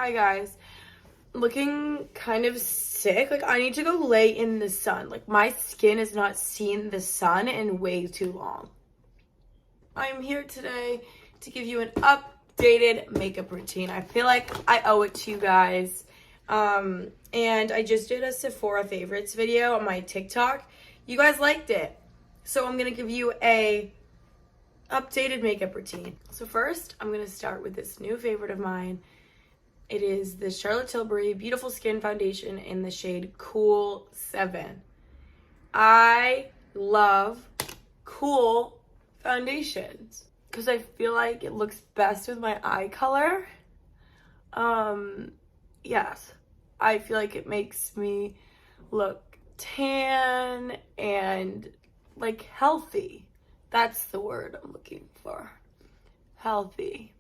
Hi guys. Looking kind of sick. Like I need to go lay in the sun. Like my skin has not seen the sun in way too long. I'm here today to give you an updated makeup routine. I feel like I owe it to you guys. And I just did a Sephora favorites video on my TikTok. You guys liked it. So I'm gonna give you a updated makeup routine. So first, I'm gonna start with this new favorite of mine. It is the Charlotte Tilbury Beautiful Skin Foundation in the shade Cool 7. I love cool foundations because I feel like it looks best with my eye color. Yes, I feel like it makes me look tan and like healthy. That's the word I'm looking for. Healthy.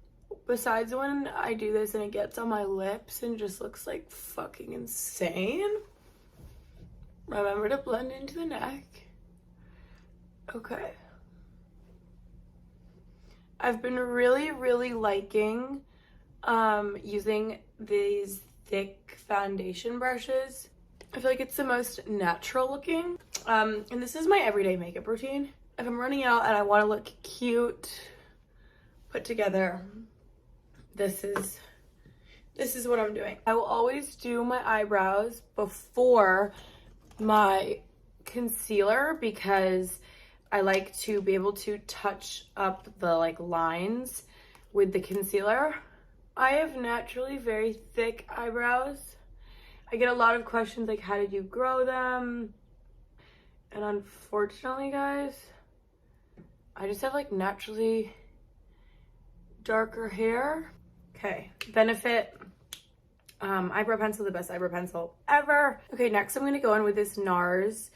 Besides when I do this and it gets on my lips and just looks like fucking insane. Remember to blend into the neck. Okay. I've been really liking using these thick foundation brushes. I feel like it's the most natural looking. And this is my everyday makeup routine. If I'm running out and I want to look cute, put together, this is what I'm doing. I will always do my eyebrows before my concealer because I like to be able to touch up the like lines with the concealer. I have naturally very thick eyebrows. I get a lot of questions like, how did you grow them? And unfortunately, guys, I just have like naturally darker hair. Okay, Benefit eyebrow pencil, the best eyebrow pencil ever. Okay, next I'm gonna go in with this NARS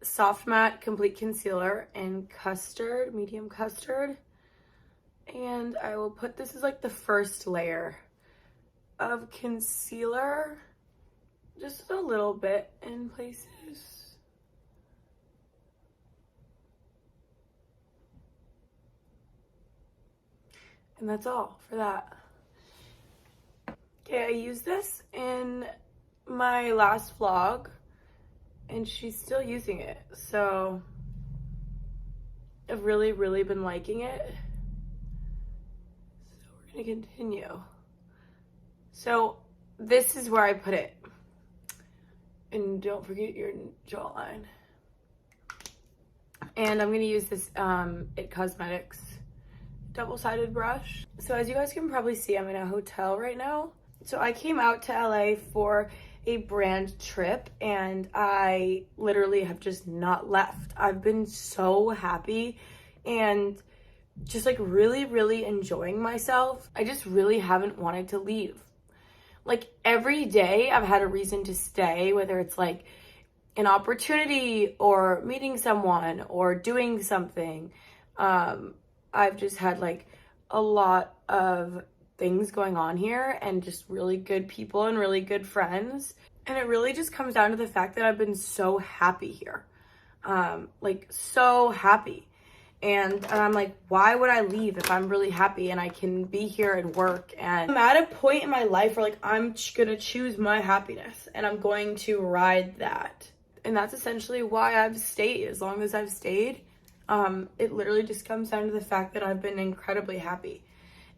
Soft Matte Complete Concealer in Custard, medium custard. And I will put, this is like the first layer of concealer, just a little bit in places. And that's all for that. Okay, I used this in my last vlog and she's still using it. So I've really been liking it. So we're gonna continue. So this is where I put it. And don't forget your jawline. And I'm gonna use this It Cosmetics double-sided brush. So as you guys can probably see, I'm in a hotel right now. So I came out to LA for a brand trip and I literally have just not left. I've been so happy and just like really enjoying myself. I just really haven't wanted to leave. Like every day I've had a reason to stay, whether it's like an opportunity or meeting someone or doing something. I've just had like a lot of things going on here and just really good people and really good friends. And it really just comes down to the fact that I've been so happy here. Like so happy. And I'm like, why would I leave if I'm really happy and I can be here and work? And I'm at a point in my life where like I'm gonna choose my happiness and I'm going to ride that. And that's essentially why I've stayed. As long as I've stayed, it literally just comes down to the fact that I've been incredibly happy.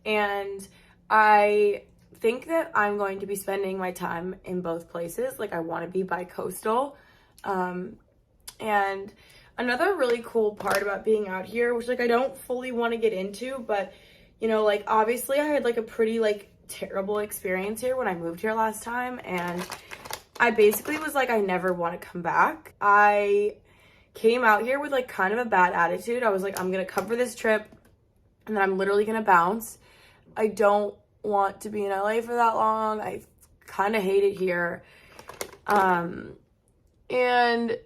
And I think that I'm going to be spending my time in both places. Like I want to be bi-coastal. And another really cool part about being out here, which like I don't fully want to get into, but you know, like obviously I had like a pretty like terrible experience here when I moved here last time. And I basically was like, I never want to come back. I came out here with like kind of a bad attitude. I was like, I'm gonna come for this trip and then I'm literally gonna bounce. I don't want to be in LA for that long. I kind of hate it here. And I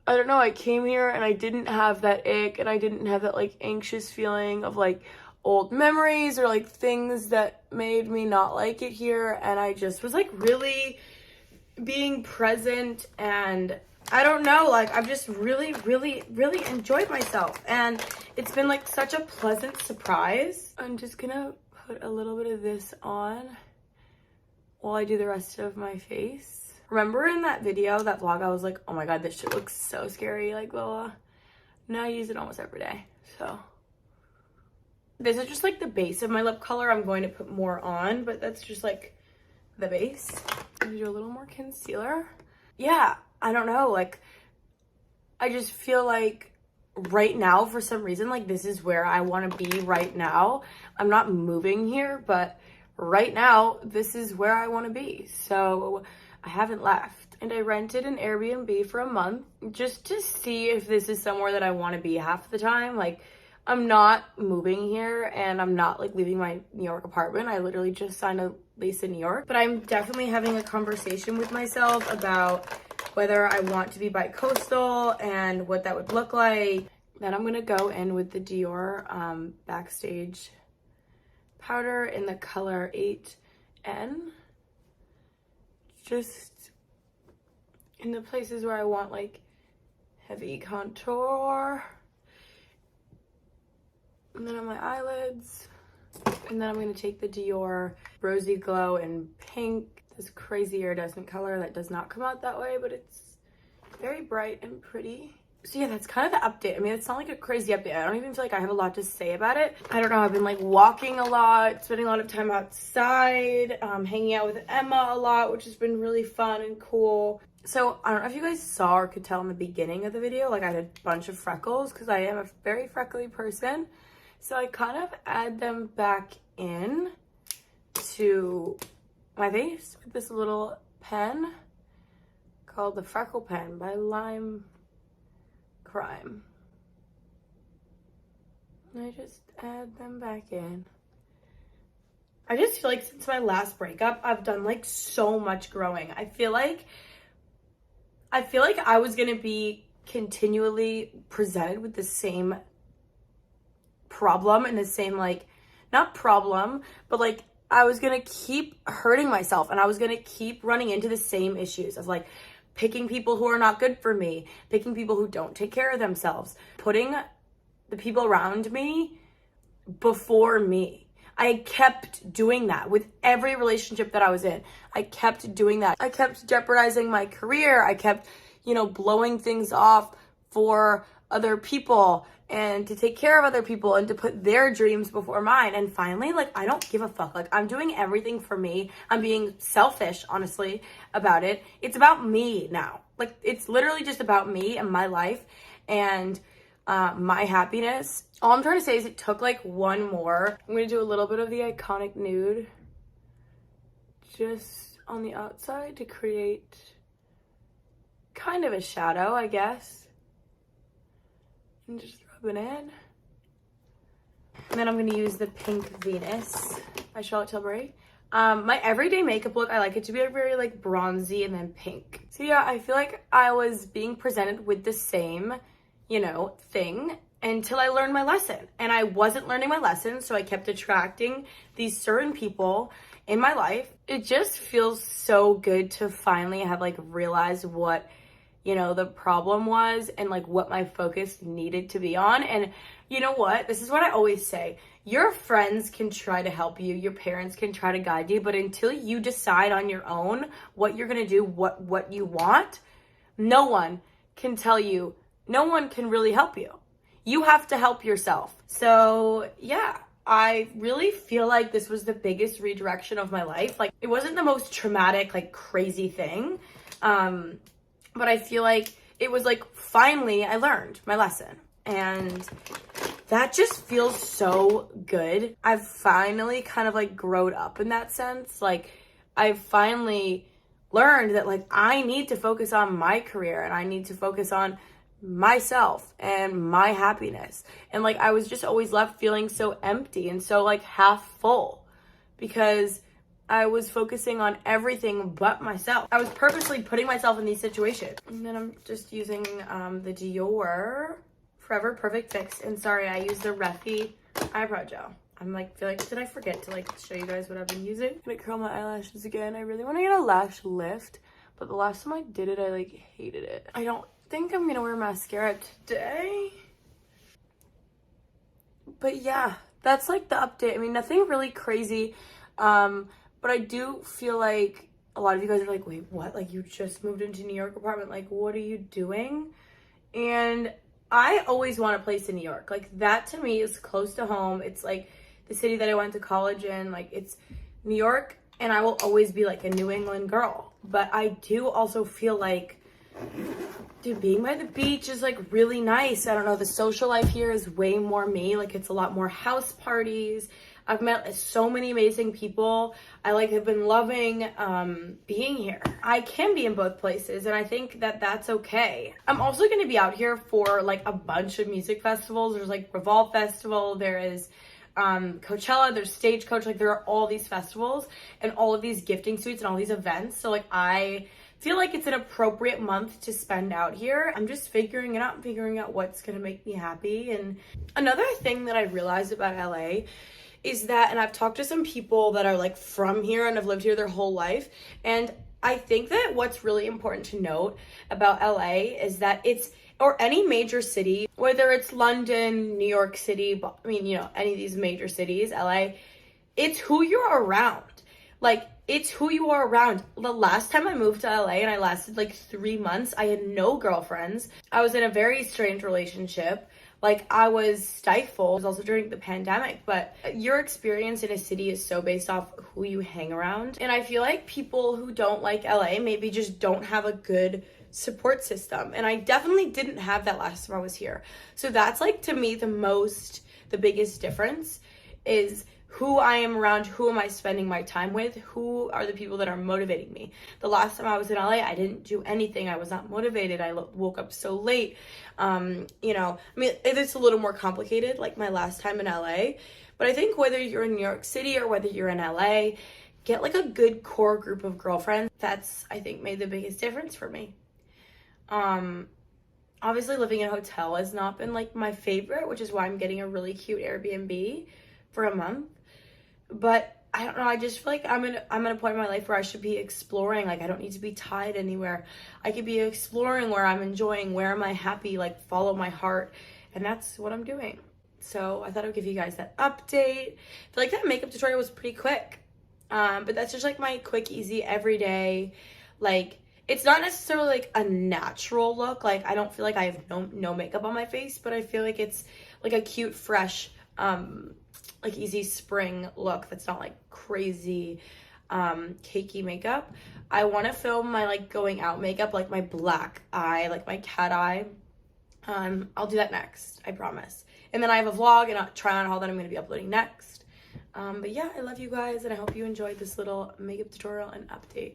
don't know, I came here and I didn't have that ick and I didn't have that like anxious feeling of like old memories or like things that made me not like it here. And I just was like really being present and I don't know, like I've just really enjoyed myself and it's been like such a pleasant surprise. I'm just gonna put a little bit of this on while I do the rest of my face. Remember in that video, that vlog, I was like, oh my god, this shit looks so scary, like blah blah. Now I use it almost every day. So this is just like the base of my lip color. I'm going to put more on, but that's just like the base. I'm gonna do a little more concealer. Yeah, I don't know, like I just feel like right now, for some reason, like this is where I want to be right now. I'm not moving here, but right now this is where I want to be. So I haven't left, and I rented an Airbnb for a month just to see if this is somewhere that I want to be half the time. Like I'm not moving here, and I'm not like leaving my New York apartment. I literally just signed a lease in New York, but I'm definitely having a conversation with myself about whether I want to be bi-coastal and what that would look like. Then I'm gonna go in with the Dior Backstage powder in the color 8N. Just in the places where I want like heavy contour. And then on my eyelids. And then I'm gonna take the Dior Rosy Glow in pink. This crazy iridescent color that does not come out that way, but it's very bright and pretty. So yeah, that's kind of the update. I mean, it's not like a crazy update. I don't even feel like I have a lot to say about it. I don't know, I've been like walking a lot, spending a lot of time outside, hanging out with Emma a lot, which has been really fun and cool. So I don't know if you guys saw or could tell in the beginning of the video, like I had a bunch of freckles because I am a very freckly person. So I kind of add them back in to my face with this little pen called the Freckle Pen by Lime Crime. And I just add them back in. I just feel like since my last breakup, I've done like so much growing. I feel like I was gonna be continually presented with the same problem and the same, like, not problem, but like I was gonna keep hurting myself, and I was gonna keep running into the same issues of like picking people who are not good for me, picking people who don't take care of themselves, putting the people around me before me. I kept doing that with every relationship that I was in. I kept doing that. I kept jeopardizing my career. I kept, you know, blowing things off for other people and to take care of other people and to put their dreams before mine. And finally, like, I don't give a fuck. Like, I'm doing everything for me. I'm being selfish, honestly, about it. It's about me now. Like, it's literally just about me and my life and my happiness. All I'm trying to say is it took like one more. I'm gonna do a little bit of the iconic nude just on the outside to create kind of a shadow, I guess. And just rub it in. And then I'm gonna use the Pink Venus by Charlotte Tilbury. My everyday makeup look, I like it to be very like bronzy and then pink. So yeah, I feel like I was being presented with the same, you know, thing until I learned my lesson. And I wasn't learning my lesson, so I kept attracting these certain people in my life. It just feels so good to finally have like realized what, you know, the problem was and like what my focus needed to be on. And you know what? This is what I always say. Your friends can try to help you. Your parents can try to guide you. But until you decide on your own what you're going to do, what you want, no one can tell you. No one can really help you. You have to help yourself. So yeah, I really feel like this was the biggest redirection of my life. Like, it wasn't the most traumatic, like crazy thing. But I feel like it was like, finally I learned my lesson. And that just feels so good. I've finally kind of like grown up in that sense. Like, I've finally learned that like I need to focus on my career and I need to focus on myself and my happiness. And like I was just always left feeling so empty and so like half full because I was focusing on everything but myself. I was purposely putting myself in these situations. And then I'm just using the Dior Forever Perfect Fix. And sorry, I used the Refi eyebrow gel. I'm like, feel like, did I forget to like show you guys what I've been using? I'm gonna curl my eyelashes again. I really want to get a lash lift, but the last time I did it, I like hated it. I don't think I'm gonna wear mascara today. But yeah, that's like the update. I mean, nothing really crazy. but I do feel like a lot of you guys are like, wait, what? Like, you just moved into New York apartment. Like, what are you doing? And I always want a place in New York. Like, that to me is close to home. It's like the city that I went to college in. Like, it's New York, and I will always be like a New England girl. But I do also feel like, dude, being by the beach is like really nice. I don't know, the social life here is way more me. Like, it's a lot more house parties. I've met so many amazing people. I like have been loving being here. I can be in both places, and I think that that's okay. I'm also going to be out here for like a bunch of music festivals. There's like Revolve Festival, there is Coachella, there's Stagecoach. Like, there are all these festivals and all of these gifting suites and all these events. So like, I feel like it's an appropriate month to spend out here. I'm just figuring it out, figuring out what's gonna make me happy. And another thing that I realized about LA is that, and I've talked to some people that are like from here and have lived here their whole life, and I think that what's really important to note about LA is that it's, or any major city, whether it's London, New York City, I mean, you know, any of these major cities, LA, it's who you're around. Like, it's who you are around. The last time I moved to LA and I lasted like 3 months, I had no girlfriends. I was in a very strange relationship. Like, I was stifled. It was also during the pandemic, but your experience in a city is so based off who you hang around. And I feel like people who don't like LA maybe just don't have a good support system. And I definitely didn't have that last time I was here. So that's like, to me, the biggest difference is who I am around, who am I spending my time with, who are the people that are motivating me. The last time I was in LA, I didn't do anything. I was not motivated. I woke up so late. You know, I mean, it's a little more complicated, like my last time in LA. But I think whether you're in New York City or whether you're in LA, get like a good core group of girlfriends. That's, I think, made the biggest difference for me. Obviously living in a hotel has not been like my favorite, which is why I'm getting a really cute Airbnb for a month. But I don't know, I just feel like I'm at a point in my life where I should be exploring. Like, I don't need to be tied anywhere. I could be exploring where I'm enjoying, where am I happy, like follow my heart. And that's what I'm doing. So I thought I would give you guys that update. I feel like that makeup tutorial was pretty quick. But that's just like my quick, easy, everyday, like, it's not necessarily like a natural look. Like, I don't feel like I have no makeup on my face, but I feel like it's like a cute, fresh, like easy spring look that's not like crazy cakey makeup. I want to film my like going out makeup, like my black eye, like my cat eye. I'll do that next, I promise. And then I have a vlog and a try on haul that I'm going to be uploading next. But yeah, I love you guys, and I hope you enjoyed this little makeup tutorial and update.